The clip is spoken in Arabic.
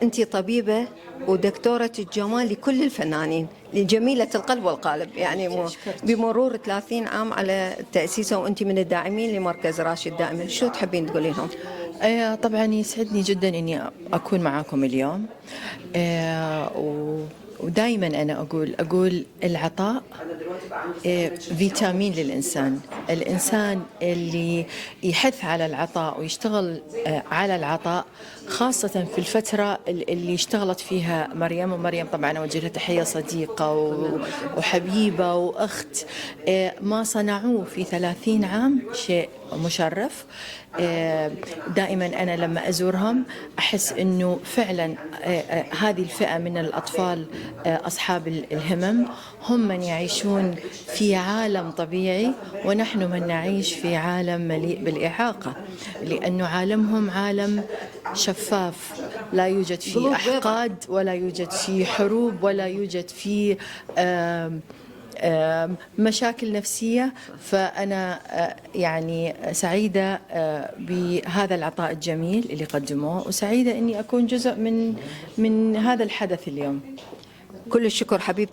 أنت طبيبة ودكتورة الجمال لكل الفنانين، لجميلة القلب والقالب، يعني بمرور 30 عام على تأسيسه وأنت من الداعمين لمركز راشد دائما، شو تحبين تقولي لهم؟ طبعا يسعدني جدا اني اكون معاكم اليوم. ودائما انا اقول العطاء فيتامين للانسان. الانسان اللي يحث على العطاء ويشتغل على العطاء، خاصة في الفترة اللي اشتغلت فيها مريم، ومريم طبعا أوجه لها تحية، صديقة وحبيبة وأخت. ما صنعوه في 30 عام شيء مشرف. دائما أنا لما أزورهم أحس أنه فعلا هذه الفئة من الأطفال أصحاب الهمم هم من يعيشون في عالم طبيعي، ونحن من نعيش في عالم مليء بالإعاقة، لأنه عالمهم عالم شفاف، لا يوجد فيه أحقاد، ولا يوجد فيه حروب، ولا يوجد فيه مشاكل نفسية. فأنا يعني سعيدة بهذا العطاء الجميل اللي قدموه، وسعيدة أني أكون جزء من هذا الحدث اليوم. كل الشكر حبيبتي.